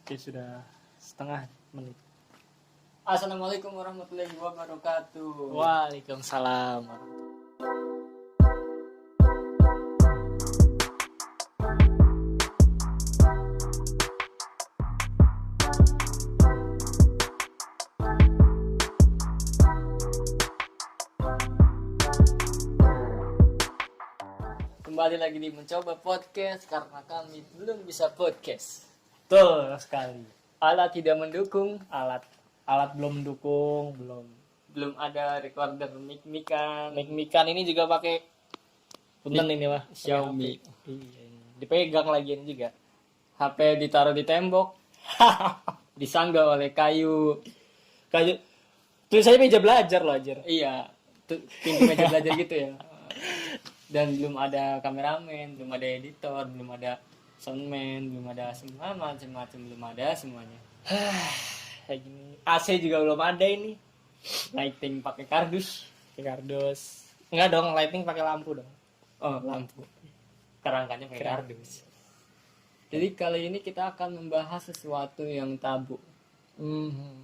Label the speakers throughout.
Speaker 1: Oke, sudah setengah menit.
Speaker 2: Assalamualaikum warahmatullahi wabarakatuh.
Speaker 1: Waalaikumsalam.
Speaker 2: Kembali lagi di Mencoba Podcast karena kami belum bisa podcast.
Speaker 1: Betul sekali.
Speaker 2: Alat tidak mendukung,
Speaker 1: Alat belum mendukung,
Speaker 2: belum ada recorder mic-mican.
Speaker 1: mic-mican ini juga pakai punten ini mah
Speaker 2: Xiaomi.
Speaker 1: Iya, ini. Dipegang lagi ini juga.
Speaker 2: HP ditaruh di tembok, disanggah oleh kayu.
Speaker 1: Kayak tulisannya meja belajar loh, anjir.
Speaker 2: Iya, pintu meja belajar gitu ya. Dan belum ada kameramen, belum ada editor, belum ada soundman, belum ada semua macam-macam, belum ada semuanya.
Speaker 1: Kayak gini. AC juga belum ada ini.
Speaker 2: Lighting pakai kardus.
Speaker 1: Kardus. Enggak dong, lighting pakai lampu dong.
Speaker 2: Oh, lampu. Kerangkanya pakai kardus. Jadi kali ini kita akan membahas sesuatu yang tabu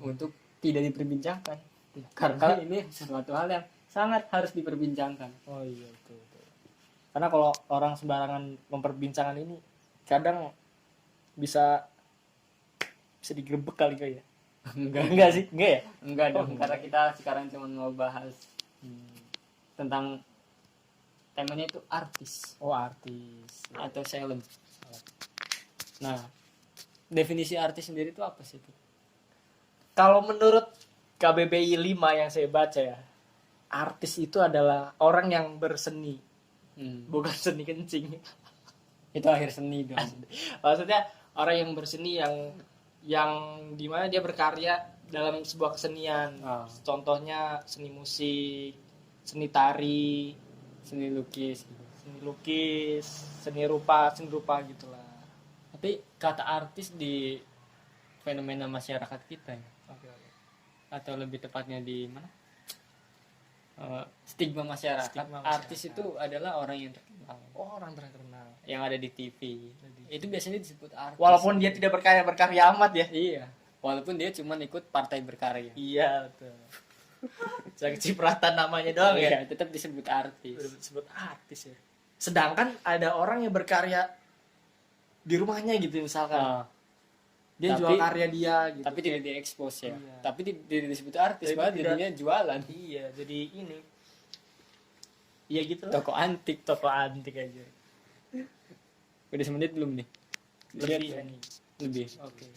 Speaker 2: untuk tidak diperbincangkan. Karena ini sesuatu hal yang sangat harus diperbincangkan.
Speaker 1: Oh iya, betul. Karena kalau orang sembarangan memperbincangkan ini kadang bisa digerebek kali ya. Enggak sih, enggak ya?
Speaker 2: Enggak dong, karena kita sekarang cuma mau bahas tentang temanya itu artis
Speaker 1: Oh, artis.
Speaker 2: atau talent. Nah, definisi artis sendiri itu apa sih itu?
Speaker 1: Kalau menurut KBBI 5 yang saya baca ya, artis itu adalah orang yang berseni, bukan seni kencing.
Speaker 2: Itu akhir seni dong.
Speaker 1: Maksudnya orang yang berseni yang dimana dia berkarya dalam sebuah kesenian.
Speaker 2: Oh.
Speaker 1: Contohnya seni musik, seni tari,
Speaker 2: Seni lukis.
Speaker 1: seni rupa gitulah.
Speaker 2: Tapi kata artis di fenomena masyarakat kita ya,
Speaker 1: Oke.
Speaker 2: atau lebih tepatnya di mana? Stigma masyarakat.
Speaker 1: Stigma masyarakat.
Speaker 2: Artis itu adalah orang yang terkenal,
Speaker 1: Oh, orang terkenal.
Speaker 2: yang ada di TV. Itu biasanya disebut artis.
Speaker 1: Walaupun dia tidak berkarya amat ya.
Speaker 2: Iya, walaupun dia cuma ikut partai berkarya.
Speaker 1: Iya, betul. Saya kecipratan namanya doang ya.
Speaker 2: Iya, tetap disebut artis.
Speaker 1: Disebut artis ya. Sedangkan ada orang yang berkarya di rumahnya gitu misalkan.
Speaker 2: Ah,
Speaker 1: Dia
Speaker 2: Tapi-
Speaker 1: jual karya dia gitu.
Speaker 2: tapi tidak diekspos ya.
Speaker 1: Iya.
Speaker 2: Tapi tidak disebut artis,
Speaker 1: Tapi
Speaker 2: malah
Speaker 1: tidak-
Speaker 2: jadinya jualan.
Speaker 1: Iya, jadi ini. Iya gitu lah.
Speaker 2: Toko antik.
Speaker 1: Toko antik aja.
Speaker 2: Udah semenit belum nih?
Speaker 1: Lebih
Speaker 2: Lihat.
Speaker 1: ini.
Speaker 2: Lebih.
Speaker 1: Oke.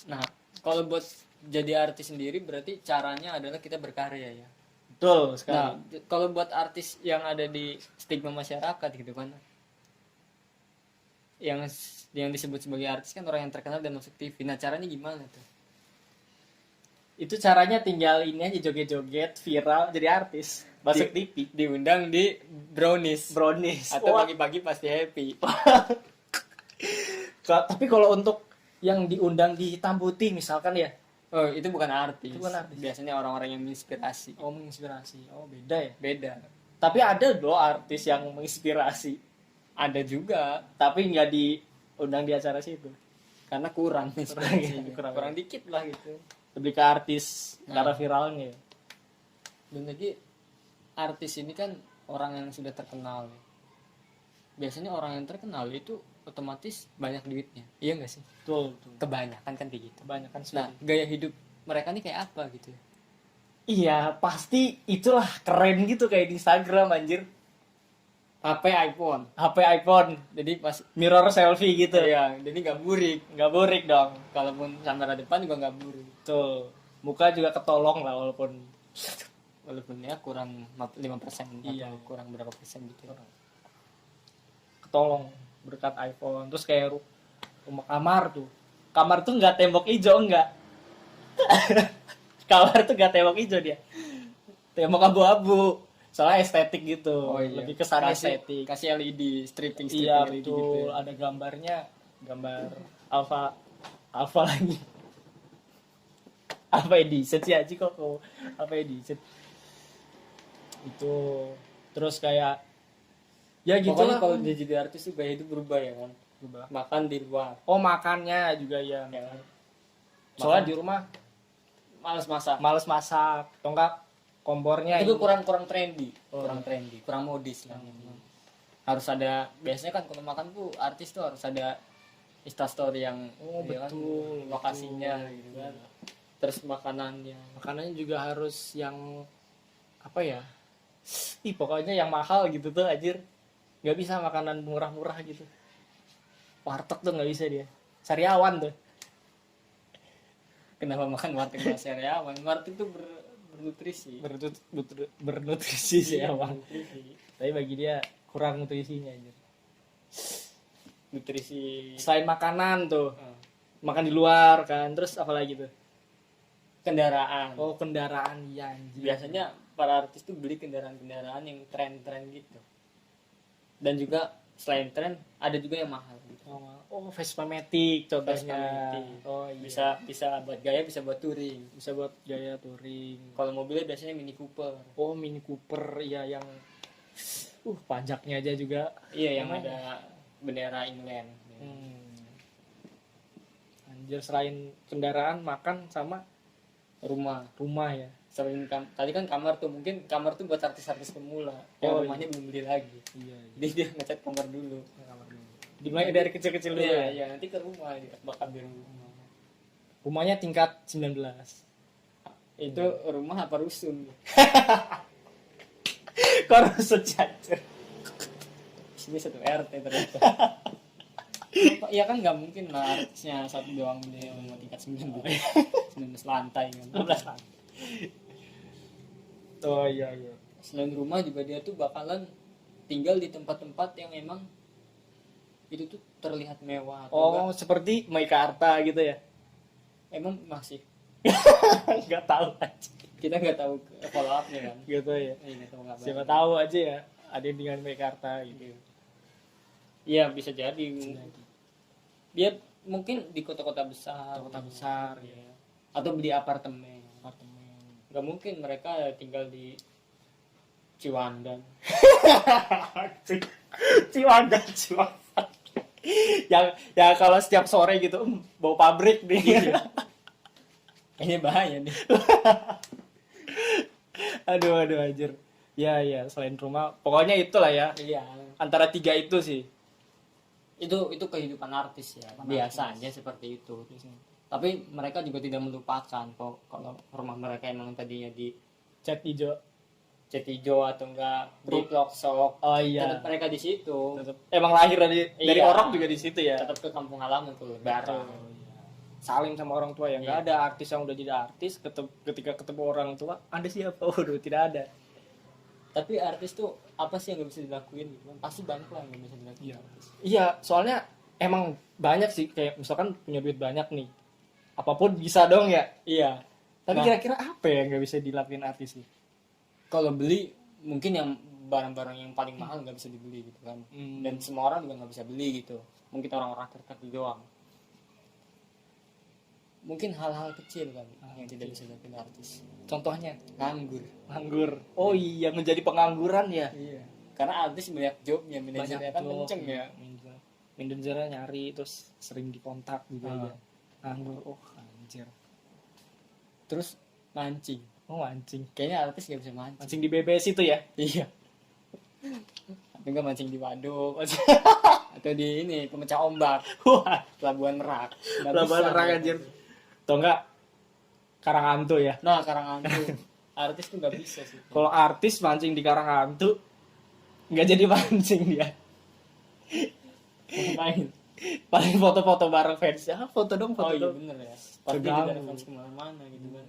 Speaker 2: Nah, kalau buat jadi artis sendiri berarti caranya adalah kita berkarya ya.
Speaker 1: Betul
Speaker 2: Nah,
Speaker 1: sekali.
Speaker 2: kalau buat artis yang ada di stigma masyarakat gitu kan, yang disebut sebagai artis kan orang yang terkenal dan masuk TV. Nah, caranya gimana tuh?
Speaker 1: Itu caranya tinggal ini aja joget-joget viral jadi artis. Masuk TV.
Speaker 2: Diundang di brownies
Speaker 1: Brownies.
Speaker 2: atau
Speaker 1: Wah.
Speaker 2: pagi-pagi pasti happy.
Speaker 1: Tapi kalau untuk yang diundang di hitam putih misalkan ya.
Speaker 2: Oh, itu bukan artis.
Speaker 1: Itu bukan artis.
Speaker 2: Biasanya orang-orang yang menginspirasi.
Speaker 1: Oh, menginspirasi. Oh, beda ya.
Speaker 2: Beda.
Speaker 1: Tapi ada loh artis yang menginspirasi.
Speaker 2: Ada juga
Speaker 1: Tapi nggak diundang di acara situ.
Speaker 2: karena kurang inspirasinya.
Speaker 1: Kurang.
Speaker 2: Kurang dikit lah gitu.
Speaker 1: Lebih ke artis karena viralnya ya.
Speaker 2: Dan lagi artis ini kan orang yang sudah terkenal. Biasanya orang yang terkenal itu otomatis banyak duitnya. Iya nggak sih?
Speaker 1: Betul.
Speaker 2: Kebanyakan kan kayak gitu.
Speaker 1: Kebanyakan sih.
Speaker 2: Nah, gaya hidup mereka ini kayak apa gitu ya?
Speaker 1: Iya, pasti itulah keren gitu kayak di Instagram anjir.
Speaker 2: HP iPhone.
Speaker 1: HP iPhone,
Speaker 2: Jadi pas
Speaker 1: mirror selfie gitu.
Speaker 2: ya, jadi nggak burik.
Speaker 1: Nggak burik dong.
Speaker 2: Kalaupun kamera depan juga nggak burik.
Speaker 1: Tuh. Muka juga ketolong lah walaupun
Speaker 2: Walaupun ya kurang 5%
Speaker 1: Iya.
Speaker 2: atau kurang berapa persen gitu.
Speaker 1: ketolong berkat iPhone. Terus kayak rumah kamar tuh. Kamar tuh nggak tembok hijau enggak. Kamar tuh nggak tembok hijau dia. Tembok abu-abu. Soalnya estetik gitu.
Speaker 2: Oh iya.
Speaker 1: Lebih kesan
Speaker 2: kasih,
Speaker 1: estetik.
Speaker 2: kasih LED, stripping
Speaker 1: Iya
Speaker 2: LED
Speaker 1: betul.
Speaker 2: gitu. Ya.
Speaker 1: Ada gambarnya, gambar alpha lagi. Alpha edition sih aja kok. Alpha edition. Itu terus kayak ya gitu
Speaker 2: Pokoknya
Speaker 1: lah.
Speaker 2: kalau dia jadi artis tuh gaya hidup berubah ya kan. makan di luar
Speaker 1: Oh, makannya juga ya.
Speaker 2: ya kan.
Speaker 1: Soalnya
Speaker 2: Makan.
Speaker 1: di rumah
Speaker 2: Males masak.
Speaker 1: males masak, atau enggak kompornya
Speaker 2: Itu
Speaker 1: ini.
Speaker 2: kurang trendy,
Speaker 1: Oh.
Speaker 2: kurang modis lah. Harus ada, biasanya kan kalau makan tuh artis tuh harus ada instastory yang
Speaker 1: Oh,
Speaker 2: ya kan,
Speaker 1: betul,
Speaker 2: lokasinya
Speaker 1: betul.
Speaker 2: gitu kan. Terus makanannya.
Speaker 1: Makanannya juga harus yang apa ya? Ih, pokoknya yang mahal gitu tuh anjir. Nggak bisa makanan murah-murah gitu. Warteg tuh nggak bisa dia. Sariawan tuh.
Speaker 2: Kenapa makan warteg bahasa Sariawan? Warteg tuh bernutrisi.
Speaker 1: Bernutrisi sih
Speaker 2: Iya,
Speaker 1: emang.
Speaker 2: bernutrisi.
Speaker 1: Tapi bagi dia kurang nutrisinya anjir.
Speaker 2: Nutrisi
Speaker 1: Selain makanan tuh,
Speaker 2: eh,
Speaker 1: makan di luar kan. Terus apa lagi tuh?
Speaker 2: kendaraan.
Speaker 1: Oh, kendaraan ya anjir.
Speaker 2: Biasanya para artis tuh beli kendaraan-kendaraan yang tren-tren gitu. Dan juga selain tren ada juga yang mahal gitu.
Speaker 1: Oh, Vespa Matic contohnya.
Speaker 2: Vespa Matic.
Speaker 1: Oh, iya.
Speaker 2: Bisa buat gaya, bisa buat touring.
Speaker 1: Bisa buat gaya touring.
Speaker 2: Kalau mobilnya biasanya Mini Cooper.
Speaker 1: Oh, Mini Cooper ya yang pajaknya aja juga.
Speaker 2: Iya, yang
Speaker 1: Emang?
Speaker 2: ada bendera England.
Speaker 1: Anjir, selain kendaraan, makan sama rumah ya.
Speaker 2: Selain tadi kan kamar tuh, mungkin kamar tuh buat artis-artis pemula. Yang
Speaker 1: Oh,
Speaker 2: rumahnya belum beli lagi.
Speaker 1: Iya.
Speaker 2: Jadi dia ngecat kamar dulu.
Speaker 1: Dimulai dari kecil-kecil dulu
Speaker 2: Iya,
Speaker 1: ya.
Speaker 2: iya, nanti ke rumah dia bakal di rumah.
Speaker 1: Rumahnya tingkat 19.
Speaker 2: Itu rumah apa rusun?
Speaker 1: Kok harus sejajar?
Speaker 2: Sini satu RT ternyata. Iya kan nggak mungkin lah artisnya satu doang beli rumah tingkat 19 lantai kan.
Speaker 1: 12 lah. Oh iya.
Speaker 2: Selain rumah juga dia tuh bakalan tinggal di tempat-tempat yang emang itu tuh terlihat mewah atau
Speaker 1: Oh,
Speaker 2: enggak.
Speaker 1: seperti Meikarta gitu ya.
Speaker 2: Emang masih
Speaker 1: Enggak tahu aja.
Speaker 2: kita nggak tahu follow up-nya kan.
Speaker 1: Gitu ya.
Speaker 2: Nggak tahu kabar.
Speaker 1: Siapa tahu aja ya ada yang dengan Meikarta gitu.
Speaker 2: Iya bisa jadi. Dia mungkin di kota-kota besar.
Speaker 1: Kota besar
Speaker 2: Iya.
Speaker 1: ya.
Speaker 2: Atau beli apartemen.
Speaker 1: Apartemen.
Speaker 2: Nggak mungkin mereka tinggal di Ciwandan.
Speaker 1: Ciwandan. yang kalau setiap sore gitu bau pabrik nih.
Speaker 2: Kayaknya bahaya nih.
Speaker 1: aduh anjir. Ya selain rumah pokoknya itulah ya.
Speaker 2: Iya.
Speaker 1: Antara 3 itu sih.
Speaker 2: Itu kehidupan artis ya. Biasanya seperti itu. Tapi mereka juga tidak melupakan kok kalau rumah mereka emang tadinya di
Speaker 1: Cat hijau.
Speaker 2: cat hijau atau enggak di Ploksok.
Speaker 1: Oh iya.
Speaker 2: Tetap mereka di situ.
Speaker 1: Emang lahir dari
Speaker 2: Iya.
Speaker 1: orang juga di situ ya.
Speaker 2: Tetap ke kampung halaman tuh lebaran.
Speaker 1: Saling sama orang tua ya. Nggak
Speaker 2: Iya.
Speaker 1: ada artis yang udah jadi artis ketika ketemu orang tua Anda siapa? Waduh, tidak ada.
Speaker 2: Tapi artis tuh apa sih yang nggak bisa dilakuin gitu kan? Pasti banyak lah yang nggak bisa dilakuin.
Speaker 1: Iya.
Speaker 2: Artis.
Speaker 1: Iya, soalnya emang banyak sih kayak misalkan punya duit banyak nih. Apapun bisa dong ya.
Speaker 2: Iya.
Speaker 1: Tapi
Speaker 2: Nah,
Speaker 1: kira-kira apa yang nggak bisa dilakuin artis nih?
Speaker 2: kalau beli mungkin yang barang-barang yang paling mahal nggak bisa dibeli gitu kan. Dan semua orang juga nggak bisa beli gitu. Mungkin orang-orang tertentu doang. Mungkin hal-hal kecil kan yang tidak bisa dilakuin artis.
Speaker 1: Contohnya
Speaker 2: Nganggur.
Speaker 1: nganggur. Oh iya, menjadi pengangguran ya.
Speaker 2: Iya. Karena artis banyak jobnya, manajernya kan
Speaker 1: job,
Speaker 2: kenceng ya.
Speaker 1: Manajernya nyari terus sering dikontak juga
Speaker 2: Ah.
Speaker 1: ya. Nganggur. Oh, anjir.
Speaker 2: Terus mancing.
Speaker 1: Oh, mancing.
Speaker 2: Kayaknya artis nggak bisa mancing.
Speaker 1: Mancing di BBS itu ya?
Speaker 2: Iya. Atau enggak mancing di waduk. Atau di ini pemecah ombak.
Speaker 1: Wah,
Speaker 2: Pelabuhan Merak. Nggak
Speaker 1: Pelabuhan
Speaker 2: bisa,
Speaker 1: Merak,
Speaker 2: nggak
Speaker 1: anjir.
Speaker 2: bisa.
Speaker 1: atau enggak Karanghantu ya.
Speaker 2: Nah, Karanghantu. Artis tuh nggak bisa sih.
Speaker 1: Kalau artis mancing di Karanghantu nggak jadi mancing dia.
Speaker 2: Main.
Speaker 1: Paling foto-foto bareng fans. Ah, foto dong,
Speaker 2: Oh
Speaker 1: foto
Speaker 2: iya
Speaker 1: dong.
Speaker 2: bener ya. Pasti
Speaker 1: Terganggu.
Speaker 2: tidak fans kemana-mana gitu kan.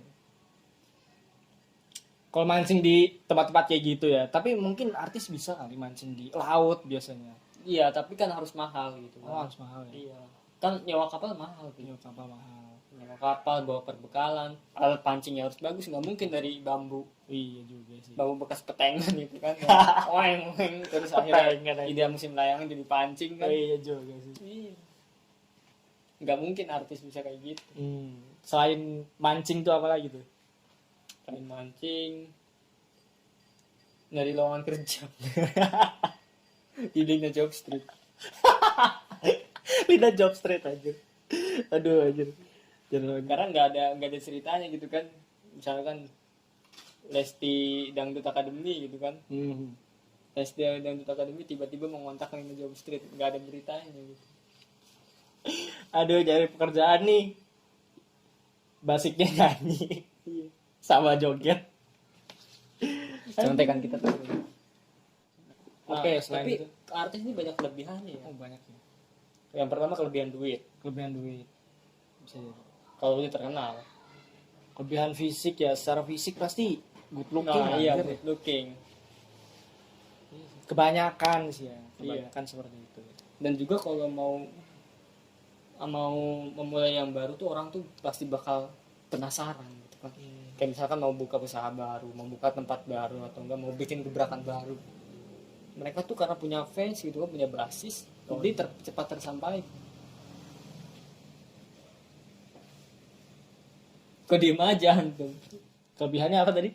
Speaker 1: Kalau mancing di tempat-tempat kayak gitu ya. Tapi mungkin artis bisa kali mancing di laut biasanya.
Speaker 2: Iya, tapi kan harus mahal gitu
Speaker 1: Oh,
Speaker 2: kan.
Speaker 1: harus mahal ya.
Speaker 2: Iya. Kan nyewa kapal mahal gitu.
Speaker 1: Iya, kapal mahal.
Speaker 2: Nyewa kapal, bawa perbekalan, alat pancingnya harus bagus, nggak mungkin dari bambu.
Speaker 1: Iya juga sih.
Speaker 2: Bambu bekas petengan gitu kan. Oeng, terus akhirnya
Speaker 1: Petengan aja.
Speaker 2: ide musim layangan jadi pancing
Speaker 1: Oh,
Speaker 2: kan.
Speaker 1: iya juga sih.
Speaker 2: Iya. Nggak mungkin artis bisa kayak gitu.
Speaker 1: Selain mancing tuh apa lagi tuh?
Speaker 2: Kayak mancing, nyari lowongan kerja. Idenya Job Street.
Speaker 1: Lidah job street aja. Aduh anjir. Jangan.
Speaker 2: Karena nggak ada ceritanya gitu kan. Misalkan Lesti Dangdut Academy gitu kan. Lesti Dangdut Academy tiba-tiba mengontak Lina Job Street, nggak ada beritanya gitu.
Speaker 1: Aduh, cari pekerjaan nih. Basicnya nyanyi sama joget.
Speaker 2: Contekan kita tuh.
Speaker 1: Oke,
Speaker 2: Nah,
Speaker 1: selain
Speaker 2: tapi
Speaker 1: itu.
Speaker 2: artis ini banyak kelebihannya ya.
Speaker 1: Oh, banyak ya.
Speaker 2: Yang pertama kelebihan duit.
Speaker 1: Kelebihan duit. Bisa jadi.
Speaker 2: Kalau dia terkenal.
Speaker 1: Kelebihan fisik ya, secara fisik pasti good looking.
Speaker 2: Nah, iya,
Speaker 1: anjir.
Speaker 2: good looking.
Speaker 1: Kebanyakan sih ya, kebanyakan seperti itu.
Speaker 2: Dan juga kalau mau memulai yang baru tuh orang tuh pasti bakal penasaran gitu kan. Kayak misalkan mau buka usaha baru, mau buka tempat baru atau enggak mau bikin gebrakan baru. Mereka tuh karena punya fans gitu kan, punya basis, jadi cepat tersampaikan. Kok diem aja antum?
Speaker 1: Kelebihannya apa tadi?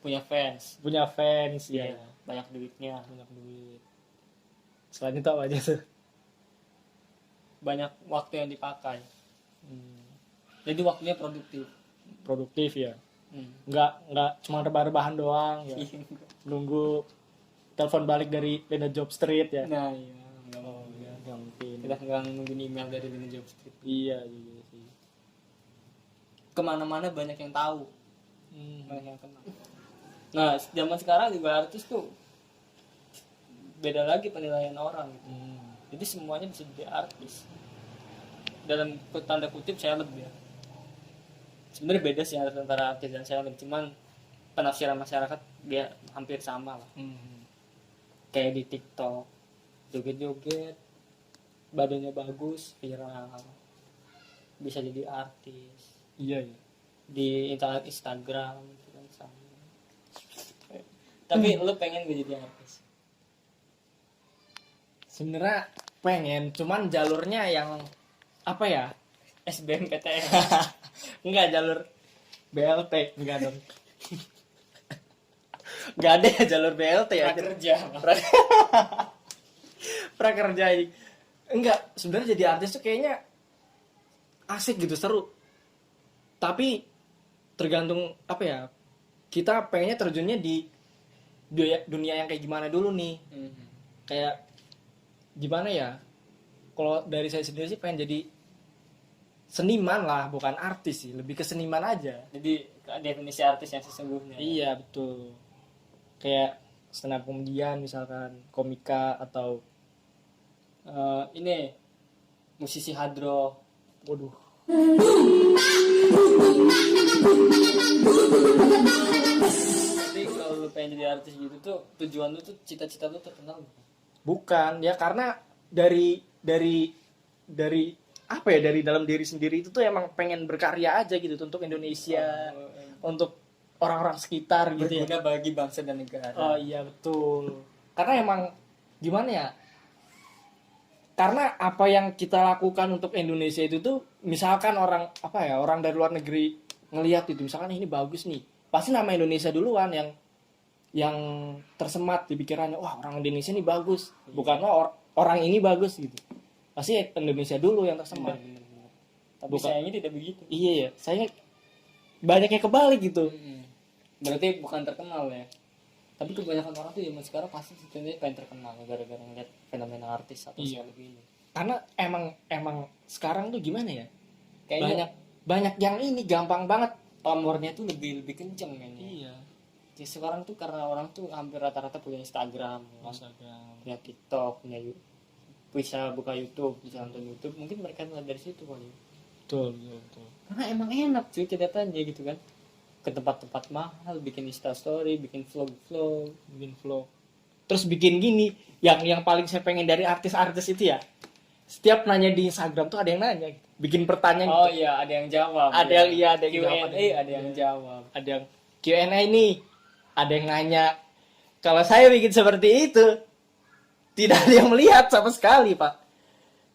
Speaker 2: Punya fans,
Speaker 1: Punya fans ya.
Speaker 2: iya, banyak duitnya,
Speaker 1: Banyak duit. Selain itu apa aja tuh?
Speaker 2: banyak waktu yang dipakai. Jadi waktunya produktif.
Speaker 1: Produktif ya. Nggak cuma rebah-rebahan doang ya. Nunggu telepon balik dari Lina Job Street ya.
Speaker 2: Nah iya, nggak mau.
Speaker 1: Ya, nggak mungkin.
Speaker 2: Kita nggak nungguin email dari Lina Job Street.
Speaker 1: Iya juga sih.
Speaker 2: Kemana-mana banyak yang tahu, banyak yang kenal. Nah zaman sekarang juga artis tuh beda lagi penilaian orang gitu. Jadi semuanya bisa jadi artis dalam tanda kutip seleb ya. Sebenarnya beda sih antara artis dan seleb, cuman penafsiran masyarakat dia hampir sama lah. Kayak di TikTok joget-joget badannya bagus viral bisa jadi artis.
Speaker 1: Iya ya.
Speaker 2: Di Instagram gitu kan sama. Tapi lu pengen gak jadi artis?
Speaker 1: Sebenarnya pengen, cuman jalurnya yang apa ya?
Speaker 2: SBMPTN.
Speaker 1: Enggak, jalur BLT enggak dong. Enggak ada ya jalur BLT ya.
Speaker 2: Prakerja.
Speaker 1: Prakerja. Enggak, sebenarnya jadi artis tuh kayaknya asik gitu, seru. Tapi tergantung apa ya? Kita pengennya terjunnya di dunia yang kayak gimana dulu nih. Kayak gimana ya? Kalau dari saya sendiri sih pengen jadi seniman lah, bukan artis sih, lebih ke seniman aja.
Speaker 2: Jadi definisi artis yang sesungguhnya.
Speaker 1: Iya betul. Kayak stand up komedian misalkan, komika atau
Speaker 2: Ini musisi hadroh.
Speaker 1: waduh.
Speaker 2: Tapi kalau lu pengen jadi artis gitu tuh tujuan lu tuh cita-cita lu terkenal.
Speaker 1: Bukan ya, karena dari apa ya, dari dalam diri sendiri itu tuh emang pengen berkarya aja gitu untuk Indonesia, untuk orang-orang sekitar gitu ya.
Speaker 2: Berguna bagi bangsa dan negara.
Speaker 1: Oh iya betul. Karena emang gimana ya? Karena apa yang kita lakukan untuk Indonesia itu tuh, misalkan orang apa ya, orang dari luar negeri ngelihat itu, misalkan ini bagus nih, pasti nama Indonesia duluan yang tersemat di pikirannya. Wah, orang Indonesia ini bagus, bukan orang ini bagus gitu. Pasti Indonesia dulu yang tersemat.
Speaker 2: Bener. Tapi
Speaker 1: Bukan.
Speaker 2: sayangnya tidak begitu.
Speaker 1: Iya ya, saya banyaknya kebalik gitu.
Speaker 2: Berarti bukan terkenal ya. Tapi kebanyakan orang tuh zaman sekarang pasti sebenarnya pengen terkenal gara-gara ngeliat fenomena artis atau
Speaker 1: Iya.
Speaker 2: seleb ini.
Speaker 1: Karena emang sekarang tuh gimana ya?
Speaker 2: Kayaknya
Speaker 1: Banyak yang ini gampang banget.
Speaker 2: pamornya tuh lebih kenceng kayaknya.
Speaker 1: Iya.
Speaker 2: Jadi sekarang tuh karena orang tuh hampir rata-rata punya Instagram, punya TikTok, bisa buka YouTube, bisa nonton YouTube, mungkin mereka mulai dari situ kali.
Speaker 1: Betul.
Speaker 2: Karena emang enak cuy kelihatannya gitu kan. Ke tempat-tempat mahal, bikin Insta story, bikin vlog.
Speaker 1: Bikin vlog. Terus bikin gini, yang paling saya pengen dari artis-artis itu ya. Setiap nanya di Instagram tuh ada yang nanya, bikin pertanyaan.
Speaker 2: Oh
Speaker 1: gitu.
Speaker 2: iya, ada yang jawab.
Speaker 1: Ada
Speaker 2: ya.
Speaker 1: yang iya, ada yang
Speaker 2: Q&A,
Speaker 1: jawab.
Speaker 2: ada yang jawab.
Speaker 1: Ada yang Q&A nih. Ada yang nanya. Kalau saya bikin seperti itu, tidak ada yang melihat sama sekali, Pak.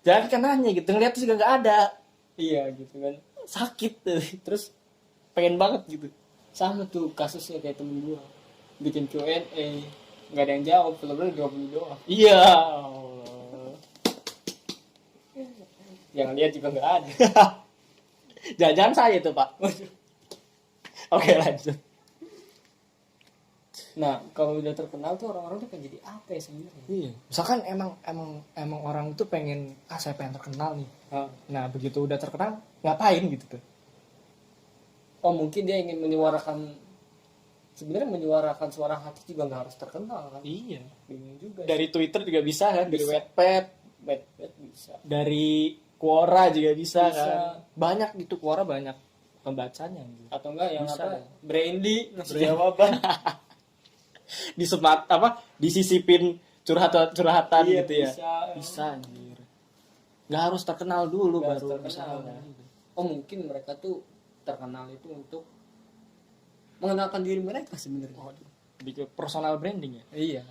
Speaker 1: Jangan kan nanya gitu, ngeliat tuh juga nggak ada.
Speaker 2: Iya gitu kan.
Speaker 1: Sakit tuh. Terus pengen banget gitu.
Speaker 2: Sama tuh kasusnya kayak temen gua. Bikin Q&A, nggak ada yang jawab, vlognya 20 doang.
Speaker 1: Iya.
Speaker 2: yang lihat juga nggak ada.
Speaker 1: Jangan saya tuh Pak. Oke lanjut.
Speaker 2: Nah kalau udah terkenal tuh orang-orang tuh pengen jadi apa ya sebenarnya?
Speaker 1: Iya. Misalkan emang orang tuh pengen saya pengen terkenal nih. Nah begitu udah terkenal ngapain gitu tuh?
Speaker 2: Oh mungkin dia ingin menyuarakan, sebenarnya menyuarakan suara hati juga nggak harus terkenal kan?
Speaker 1: Iya.
Speaker 2: Bingung juga.
Speaker 1: Dari Twitter juga bisa kan, dari
Speaker 2: Bisa.
Speaker 1: Wattpad,
Speaker 2: Bisa.
Speaker 1: dari Quora juga bisa,
Speaker 2: Bisa.
Speaker 1: kan. Banyak gitu Quora banyak pembacanya gitu.
Speaker 2: Atau enggak yang
Speaker 1: Bisa,
Speaker 2: apa?
Speaker 1: kan?
Speaker 2: Brandy ngasih
Speaker 1: Brandy.
Speaker 2: jawaban.
Speaker 1: Di semat apa disisipin curhatan
Speaker 2: Iya,
Speaker 1: gitu ya.
Speaker 2: bisa.
Speaker 1: Anjir. Nggak harus terkenal dulu
Speaker 2: Nggak
Speaker 1: baru
Speaker 2: harus terkenal,
Speaker 1: bisa.
Speaker 2: ya. Oh mungkin mereka tuh terkenal itu untuk mengenalkan diri mereka sebenarnya.
Speaker 1: Lebih ke personal branding ya.
Speaker 2: Iya.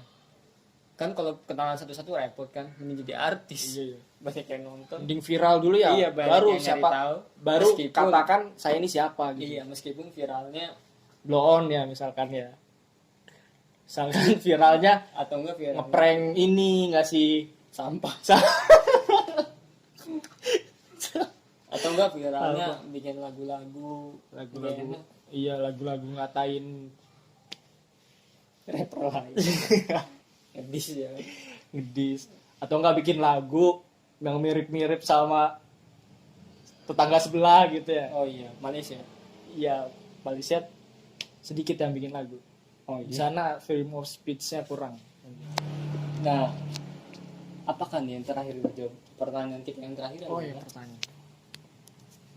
Speaker 2: Kan kalau kenalan satu-satu repot kan, mending jadi artis.
Speaker 1: Iya.
Speaker 2: Banyak yang nonton.
Speaker 1: Mending viral dulu ya.
Speaker 2: Iya, banyak
Speaker 1: baru
Speaker 2: yang nyari
Speaker 1: siapa
Speaker 2: tahu.
Speaker 1: baru
Speaker 2: Meskipun-
Speaker 1: katakan saya ini siapa gitu.
Speaker 2: Iya, meskipun viralnya
Speaker 1: Blow on ya misalkan ya. Misalkan viralnya
Speaker 2: atau enggak viralnya
Speaker 1: ngeprank ini ngasih
Speaker 2: sampah.
Speaker 1: sa-
Speaker 2: Atau enggak viralnya bikin lagu-lagu
Speaker 1: lagu-lagu
Speaker 2: enak.
Speaker 1: iya lagu-lagu ngatain
Speaker 2: Rapper lain. Ngedis ya.
Speaker 1: ngedis atau enggak bikin lagu yang mirip-mirip sama tetangga sebelah gitu ya.
Speaker 2: Oh iya, Malaysia.
Speaker 1: Iya, Malaysia sedikit yang bikin lagu.
Speaker 2: Oh
Speaker 1: Di sana freedom of speech-nya kurang.
Speaker 2: Nah, apakah nih yang terakhir jawab pertanyaan kita yang terakhir
Speaker 1: Oh
Speaker 2: adalah,
Speaker 1: iya, pertanyaan.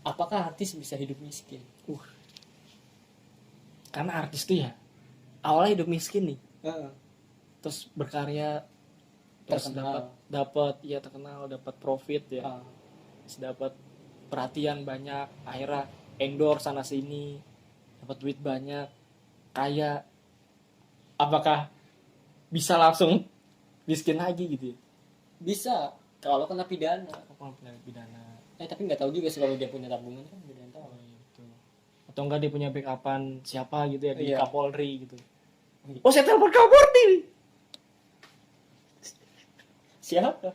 Speaker 2: apakah artis bisa hidup miskin?
Speaker 1: Karena artis tuh ya awalnya hidup miskin nih,
Speaker 2: Heeh.
Speaker 1: terus berkarya, terus
Speaker 2: Terkenal.
Speaker 1: dapat ya terkenal, dapat profit ya,
Speaker 2: Ah,
Speaker 1: terus dapat perhatian banyak, akhirnya endorse sana sini, dapat duit banyak, kaya. Apakah bisa langsung miskin lagi gitu ya?
Speaker 2: bisa kalau kena pidana.
Speaker 1: Kalau punya pidana.
Speaker 2: Tapi nggak tahu juga sih kalau dia punya tabungan kan beda yang tahu.
Speaker 1: Oh, iya, betul. Atau enggak dia punya backupan siapa gitu ya di
Speaker 2: Iya.
Speaker 1: Kapolri gitu.
Speaker 2: Iya.
Speaker 1: Oh, saya telepon Kapolri nih.
Speaker 2: Siapa?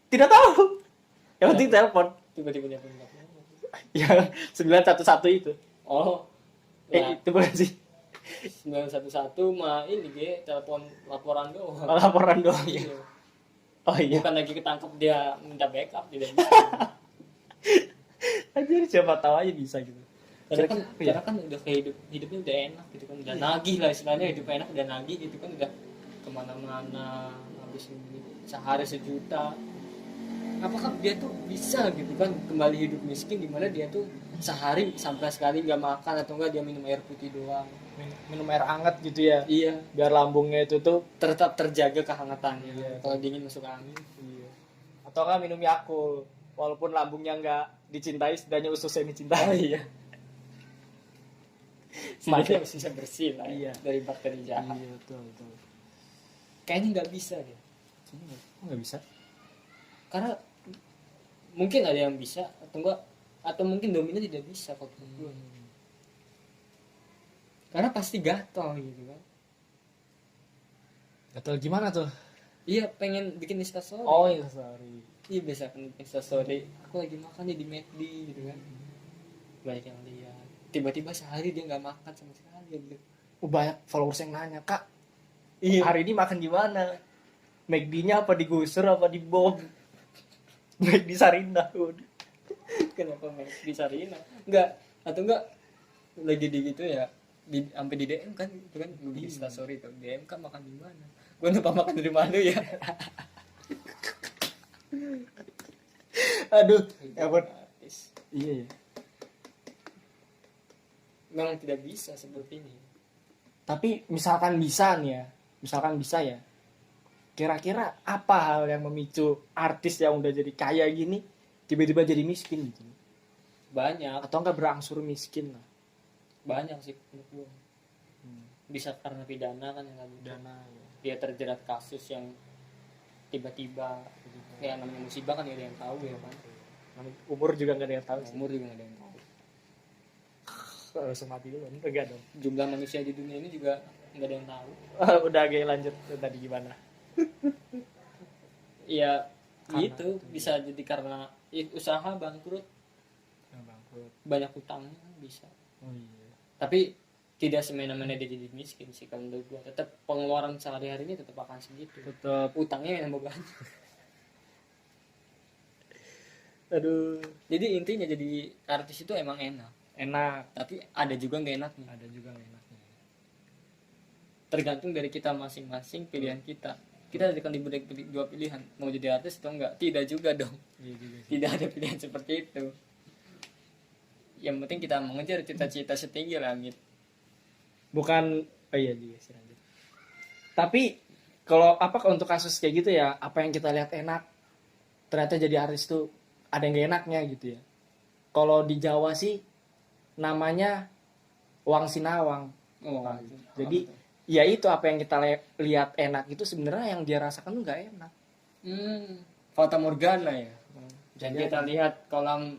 Speaker 1: Tidak tahu. Yang penting telepon.
Speaker 2: Tiba-tiba dia punya tabungan.
Speaker 1: Yang 911 itu.
Speaker 2: Oh, nah,
Speaker 1: Itu bukan sih.
Speaker 2: 911 mah ini ge telepon laporan doang.
Speaker 1: Laporan doang ya.
Speaker 2: Iya.
Speaker 1: Oh iya.
Speaker 2: Bukan lagi ketangkep dia minta backup, tidak bisa.
Speaker 1: Anjir siapa tahu aja bisa gitu.
Speaker 2: Karena kan udah kayak hidupnya udah enak gitu kan, udah nagih lah istilahnya, hidup enak udah nagih gitu kan, udah kemana-mana habisin duit sehari 1 juta. Apakah dia tuh bisa gitu kan kembali hidup miskin di mana dia tuh sehari sampai sekali nggak makan atau enggak dia minum air putih doang.
Speaker 1: Minum air hangat gitu ya.
Speaker 2: Iya,
Speaker 1: Biar lambungnya itu tuh
Speaker 2: tetap terjaga kehangatannya.
Speaker 1: Iya.
Speaker 2: Kalau dingin masuk angin.
Speaker 1: iya. Atau enggak minum Yakult. Walaupun lambungnya enggak dicintai, setidaknya ususnya dicintai.
Speaker 2: Oh iya. Sebenarnya bisa bersih lah
Speaker 1: Iya.
Speaker 2: dari bakteri jahat.
Speaker 1: Iya, betul, betul.
Speaker 2: Kayaknya nggak bisa deh.
Speaker 1: Enggak bisa.
Speaker 2: Karena mungkin ada yang bisa atau enggak, atau mungkin dominan tidak bisa kalau menurut gue. Karena pasti gatal gitu kan.
Speaker 1: Gatel gimana tuh?
Speaker 2: Iya, pengen bikin instastory.
Speaker 1: Oh iya, sorry.
Speaker 2: Iya, biasa kan instastory. Aku lagi makan nih di McD gitu kan. Banyak yang lihat. Tiba-tiba sehari dia nggak makan sama sekali gitu.
Speaker 1: Banyak followers yang nanya, "Kak,
Speaker 2: Iya.
Speaker 1: hari ini makan di mana? McD-nya apa digusur apa dibom?" McD Sarinah.
Speaker 2: Kenapa McD Sarina? Enggak, atau enggak lagi di gitu ya. Sampai di DM kan itu kan gue bikin instastory tuh. DM kan makan di mana? Gue lupa makan dari mana ya.
Speaker 1: Aduh, ya ampun.
Speaker 2: Artis.
Speaker 1: Iya ya.
Speaker 2: Memang tidak bisa seperti ini.
Speaker 1: Tapi misalkan bisa nih ya, misalkan bisa ya. Kira-kira apa hal yang memicu artis yang udah jadi kaya gini tiba-tiba jadi miskin gitu?
Speaker 2: Banyak,
Speaker 1: Atau enggak berangsur miskin lah?
Speaker 2: banyak sih menurut gue. Bisa karena pidana kan yang ada.
Speaker 1: Dana ya.
Speaker 2: Dia terjerat kasus yang tiba-tiba kayak namanya musibah kan gak ada yang tahu ya kan.
Speaker 1: Umur juga nggak ada yang tahu sih.
Speaker 2: Umur juga gak ada yang tahu.
Speaker 1: Harus mati dulu, enggak dong.
Speaker 2: Jumlah manusia di dunia ini juga gak ada yang tahu.
Speaker 1: Udah agak lanjut tadi gimana?
Speaker 2: Iya, Gitu, bisa jadi karena usaha bangkrut,
Speaker 1: bangkrut.
Speaker 2: banyak utangnya bisa.
Speaker 1: Oh iya.
Speaker 2: Tapi tidak semena-mena dia jadi miskin sih kalau menurut gua. Tetap pengeluaran sehari-harinya tetap akan segitu.
Speaker 1: Tetap.
Speaker 2: Utangnya yang banyak.
Speaker 1: Aduh.
Speaker 2: Jadi intinya jadi artis itu emang enak,
Speaker 1: Enak.
Speaker 2: tapi ada juga nggak enaknya.
Speaker 1: Ada juga nggak enaknya.
Speaker 2: Tergantung dari kita masing-masing, pilihan kita. Kita akan diberi dua pilihan, mau jadi artis atau enggak. Tidak juga dong.
Speaker 1: Iya juga sih.
Speaker 2: Tidak ada pilihan seperti itu. Yang penting kita mengejar cita-cita setinggi langit.
Speaker 1: Bukan. Oh iya juga sih, lanjut. Tapi kalau apa untuk kasus kayak gitu ya, apa yang kita lihat enak, ternyata jadi artis tuh ada yang gak enaknya gitu ya. Kalau di Jawa sih namanya Wang Sinawang.
Speaker 2: Oh,
Speaker 1: Jadi ya itu apa yang kita lihat enak itu sebenarnya yang dia rasakan tuh nggak enak.
Speaker 2: Fata Morgana ya. Dan
Speaker 1: Jadi
Speaker 2: kita lihat kolam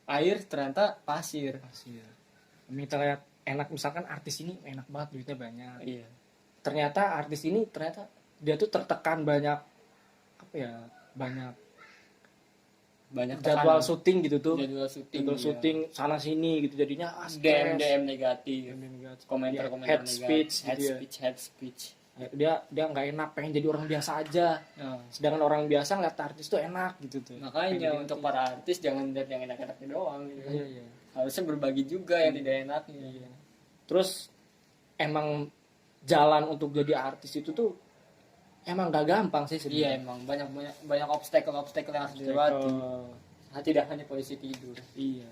Speaker 2: air ternyata pasir.
Speaker 1: Pasir. Kita lihat enak, misalkan artis ini enak banget, duitnya banyak.
Speaker 2: Iya.
Speaker 1: Ternyata artis ini ternyata dia tuh tertekan banyak apa ya, banyak jadwal
Speaker 2: tekanan.
Speaker 1: syuting gitu tuh.
Speaker 2: Jadwal syuting.
Speaker 1: Jadwal
Speaker 2: iya.
Speaker 1: syuting sana sini gitu, jadinya
Speaker 2: DM negatif. Komentar-komentar
Speaker 1: head
Speaker 2: negatif.
Speaker 1: speech
Speaker 2: Head
Speaker 1: gitu ya.
Speaker 2: head speech.
Speaker 1: Dia nggak enak, pengen jadi orang biasa aja.
Speaker 2: Nah,
Speaker 1: Sedangkan orang biasa ngeliat artis tuh enak gitu tuh.
Speaker 2: makanya untuk para artis jangan lihat yang enak-enaknya doang gitu.
Speaker 1: Iya.
Speaker 2: Harusnya berbagi juga yang tidak enaknya.
Speaker 1: Iya. Terus emang jalan untuk jadi artis itu tuh emang gak gampang sih
Speaker 2: Iya,
Speaker 1: sebenarnya.
Speaker 2: emang banyak obstacle yang harus dilewati. Tidak hanya polisi tidur.
Speaker 1: Iya.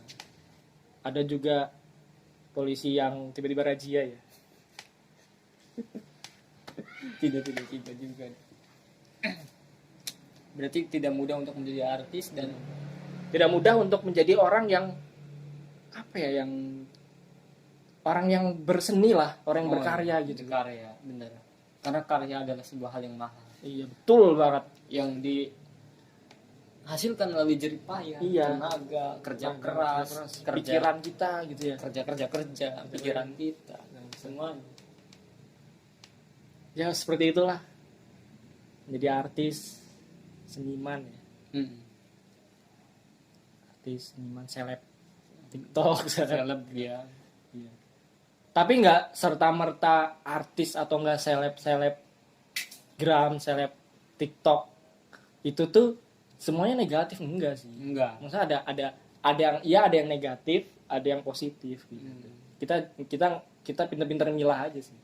Speaker 1: Ada juga polisi yang tiba-tiba razia ya.
Speaker 2: Tidak juga. Berarti tidak mudah untuk menjadi artis dan
Speaker 1: Tidak mudah untuk menjadi orang yang apa ya, orang yang berseni lah, orang yang berkarya gitu.
Speaker 2: Berkarya, benar. Karena karya adalah sebuah hal yang mahal.
Speaker 1: Iya, betul banget.
Speaker 2: Yang dihasilkan melalui jerih payah,
Speaker 1: Iya.
Speaker 2: tenaga, kerja keras,
Speaker 1: pikiran kita gitu ya.
Speaker 2: kerja, pikiran kita, semuanya.
Speaker 1: Ya seperti itulah. Jadi artis, seniman ya. Artis, seniman, seleb, TikTok,
Speaker 2: Seleb ya.
Speaker 1: Iya. Tapi nggak serta-merta artis atau nggak seleb seleb TikTok itu tuh semuanya negatif, enggak sih.
Speaker 2: Enggak.
Speaker 1: Maksudnya ada yang negatif, ada yang positif gitu. Kita pintar-pintar milah aja sih.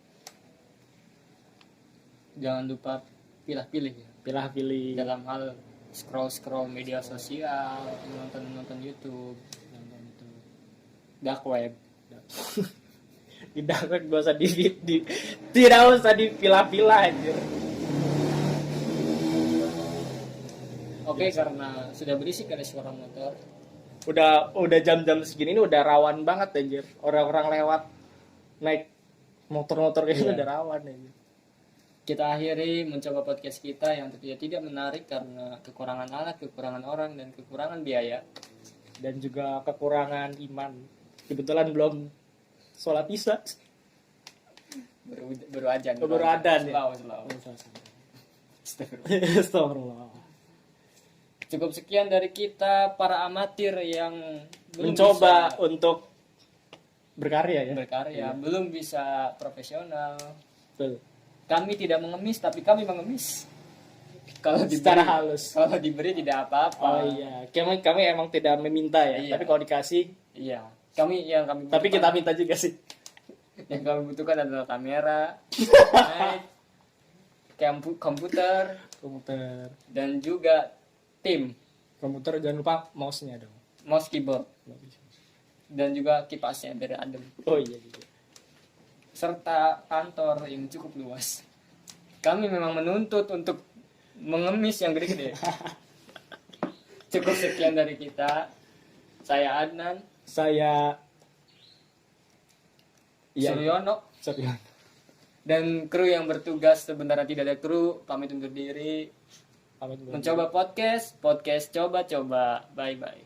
Speaker 2: Jangan lupa pilih-pilih ya.
Speaker 1: Pilih
Speaker 2: Dalam hal scroll media sosial, nonton YouTube, dark web.
Speaker 1: Tidak usah tidak usah dipilah-pilah aja.
Speaker 2: Oke, karena sudah berisik ada suara motor.
Speaker 1: Udah jam-jam segini ini udah rawan banget anjir. Orang-orang lewat naik motor-motor kayak
Speaker 2: Iya.
Speaker 1: udah rawan anjir.
Speaker 2: Kita akhiri mencoba podcast kita yang tentunya tidak menarik karena kekurangan alat, kekurangan orang, dan kekurangan biaya.
Speaker 1: Dan juga kekurangan iman. Kebetulan belum sholat isya.
Speaker 2: Baru ajan.
Speaker 1: Baru adan ya.
Speaker 2: Selalu.
Speaker 1: Astagfirullah.
Speaker 2: Cukup sekian dari kita para amatir yang belum
Speaker 1: Mencoba
Speaker 2: bisa
Speaker 1: untuk berkarya ya.
Speaker 2: berkarya, belum bisa profesional.
Speaker 1: Betul.
Speaker 2: Kami tidak mengemis, tapi kami mengemis. Kalau
Speaker 1: Secara
Speaker 2: diberi,
Speaker 1: halus.
Speaker 2: kalau diberi tidak apa-apa.
Speaker 1: Oh iya, kami emang tidak meminta ya.
Speaker 2: Iya.
Speaker 1: Tapi kalau dikasih,
Speaker 2: Iya. Kami
Speaker 1: tapi kita minta juga sih.
Speaker 2: yang kami butuhkan adalah kamera, mic, komputer, dan juga tim,
Speaker 1: Komputer jangan lupa mouse-nya dong.
Speaker 2: mouse, keyboard, dan juga kipasnya biar adem.
Speaker 1: Oh iya juga.
Speaker 2: Serta kantor yang cukup luas. Kami memang menuntut untuk mengemis yang gede-gede. Cukup sekian dari kita. Saya Adnan,
Speaker 1: Saya
Speaker 2: Suryono, dan kru yang bertugas sebenarnya tidak ada kru, pamit undur diri.
Speaker 1: Pamit undur diri.
Speaker 2: Mencoba podcast coba-coba. Bye-bye.